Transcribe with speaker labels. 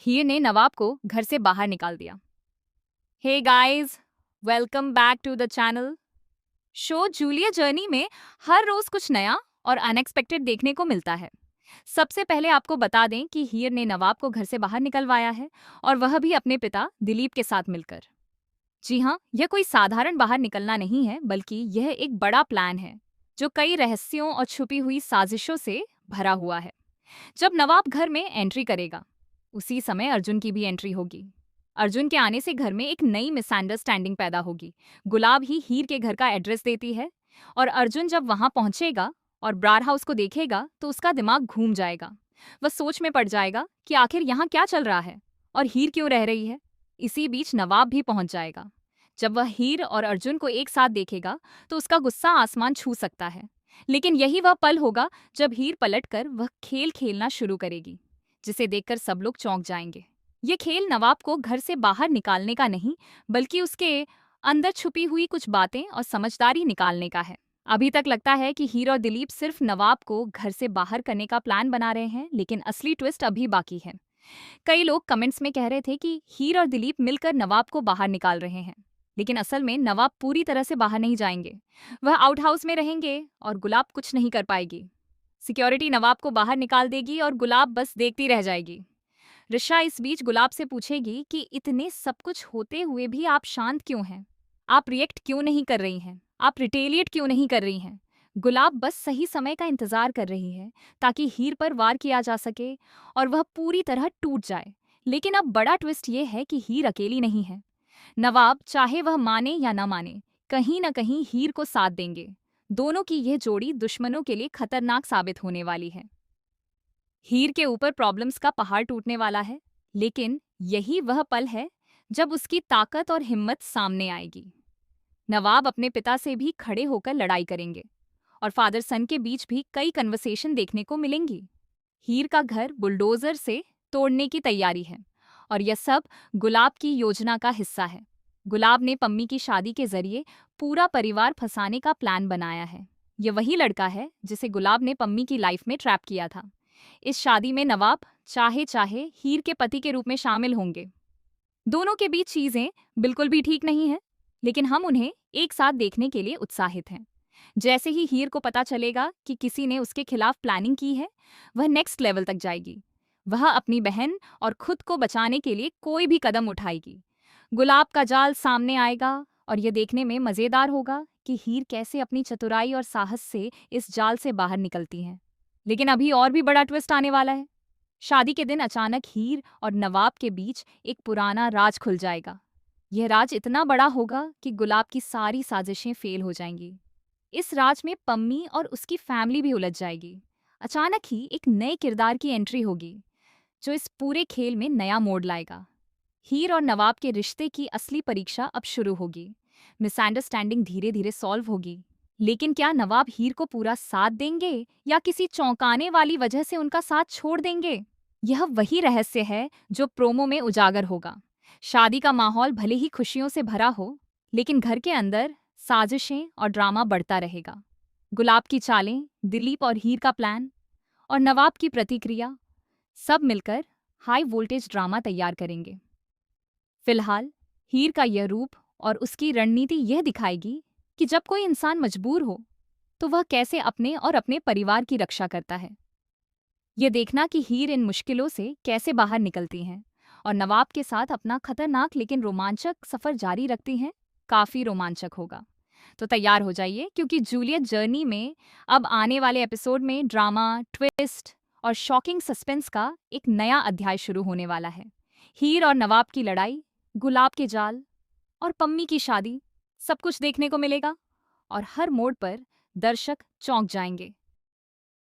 Speaker 1: हीर ने नवाब को घर से बाहर निकाल दिया। Hey guys, welcome back to the channel. Show Julia journey में हर रोज कुछ नया और अनएक्सपेक्टेड देखने को मिलता है। सबसे पहले आपको बता दें कि हीर ने नवाब को घर से बाहर निकलवाया है, और वह भी अपने पिता दिलीप के साथ मिलकर। जी हाँ, यह कोई साधारण बाहर निकलना नहीं है, बल्कि यह एक बड़ा प्लान है जो कई रहस्यों और छुपी हुई साजिशों से भरा हुआ है। जब नवाब घर में एंट्री करेगा, उसी समय अर्जुन की भी एंट्री होगी। अर्जुन के आने से घर में एक नई मिसअंडरस्टैंडिंग पैदा होगी। गुलाब ही हीर के घर का एड्रेस देती है, और अर्जुन जब वहां पहुंचेगा और ब्रार हाउस को देखेगा तो उसका दिमाग घूम जाएगा। वह सोच में पड़ जाएगा कि आखिर यहाँ क्या चल रहा है और हीर क्यों रह रही है। इसी बीच नवाब भी पहुंच जाएगा। जब वह हीर और अर्जुन को एक साथ देखेगा तो उसका गुस्सा आसमान छू सकता है। लेकिन यही वह पल होगा जब हीर पलटकर वह खेल खेलना शुरू करेगी, जिसे देखकर सब लोग चौंक जाएंगे। ये खेल नवाब को घर से बाहर निकालने का नहीं, बल्कि उसके अंदर छुपी हुई कुछ बातें और समझदारी निकालने का है। अभी तक लगता है कि हीर और दिलीप सिर्फ नवाब को घर से बाहर करने का प्लान बना रहे हैं, लेकिन असली ट्विस्ट अभी बाकी है। कई लोग कमेंट्स में कह रहे थे कि हीर और दिलीप मिलकर नवाब को बाहर निकाल रहे हैं, लेकिन असल में नवाब पूरी तरह से बाहर नहीं जाएंगे। वह आउट हाउस में रहेंगे और गुलाब कुछ नहीं कर पाएगी। सिक्योरिटी नवाब को बाहर निकाल देगी और गुलाब बस देखती रह जाएगी। ऋषा इस बीच गुलाब से पूछेगी कि इतने सब कुछ होते हुए भी आप शांत क्यों हैं? आप रिएक्ट क्यों नहीं कर रही हैं? आप रिटेलिएट क्यों नहीं कर रही हैं? गुलाब बस सही समय का इंतजार कर रही है, ताकि हीर पर वार किया जा सके और वह पूरी तरह टूट जाए। लेकिन अब बड़ा ट्विस्ट ये है कि हीर अकेली नहीं है। नवाब, चाहे वह माने या न माने, कहीं न कहीं हीर को साथ देंगे। दोनों की यह जोड़ी दुश्मनों के लिए खतरनाक साबित होने वाली है। हीर के ऊपर प्रॉब्लम्स का पहाड़ टूटने वाला है, लेकिन यही वह पल है जब उसकी ताकत और हिम्मत सामने आएगी। नवाब अपने पिता से भी खड़े होकर लड़ाई करेंगे, और फादर सन के बीच भी कई कन्वर्सेशन देखने को मिलेंगी। हीर का घर बुलडोजर से तोड़ने की तैयारी है, और यह सब गुलाब की योजना का हिस्सा है। गुलाब ने पम्मी की शादी के जरिए पूरा परिवार फंसाने का प्लान बनाया है। यह वही लड़का है जिसे गुलाब ने पम्मी की लाइफ में ट्रैप किया था। इस शादी में नवाब चाहे चाहे हीर के पति के रूप में शामिल होंगे। दोनों के बीच चीजें बिल्कुल भी ठीक नहीं है, लेकिन हम उन्हें एक साथ देखने के लिए उत्साहित हैं। जैसे ही हीर को पता चलेगा कि किसी ने उसके खिलाफ प्लानिंग की है, वह नेक्स्ट लेवल तक जाएगी। वह अपनी बहन और खुद को बचाने के लिए कोई भी कदम उठाएगी। गुलाब का जाल सामने आएगा, और यह देखने में मजेदार होगा कि हीर कैसे अपनी चतुराई और साहस से इस जाल से बाहर निकलती हैं। लेकिन अभी और भी बड़ा ट्विस्ट आने वाला है। शादी के दिन अचानक हीर और नवाब के बीच एक पुराना राज खुल जाएगा। यह राज इतना बड़ा होगा कि गुलाब की सारी साजिशें फेल हो जाएंगी। इस राज में पम्मी और उसकी फैमिली भी उलझ जाएगी। अचानक ही एक नए किरदार की एंट्री होगी, जो इस पूरे खेल में नया मोड़ लाएगा। हीर और नवाब के रिश्ते की असली परीक्षा अब शुरू होगी। मिसअंडरस्टैंडिंग धीरे धीरे सॉल्व होगी। लेकिन क्या नवाब हीर को पूरा साथ देंगे, या किसी चौंकाने वाली वजह से उनका साथ छोड़ देंगे? यह वही रहस्य है जो प्रोमो में उजागर होगा। शादी का माहौल भले ही खुशियों से भरा हो, लेकिन घर के अंदर साजिशें और ड्रामा बढ़ता रहेगा। गुलाब की चालें, दिलीप और हीर का प्लान, और नवाब की प्रतिक्रिया, सब मिलकर हाई वोल्टेज ड्रामा तैयार करेंगे। फिलहाल हीर का यह रूप और उसकी रणनीति यह दिखाएगी कि जब कोई इंसान मजबूर हो तो वह कैसे अपने और अपने परिवार की रक्षा करता है। यह देखना कि हीर इन मुश्किलों से कैसे बाहर निकलती हैं और नवाब के साथ अपना खतरनाक लेकिन रोमांचक सफर जारी रखती हैं, काफी रोमांचक होगा। तो तैयार हो जाइए, क्योंकि जूलियट जर्नी में अब आने वाले एपिसोड में ड्रामा, ट्विस्ट और शॉकिंग सस्पेंस का एक नया अध्याय शुरू होने वाला है। हीर और नवाब की लड़ाई, गुलाब के जाल और पम्मी की शादी, सब कुछ देखने को मिलेगा, और हर मोड़ पर दर्शक चौंक जाएंगे।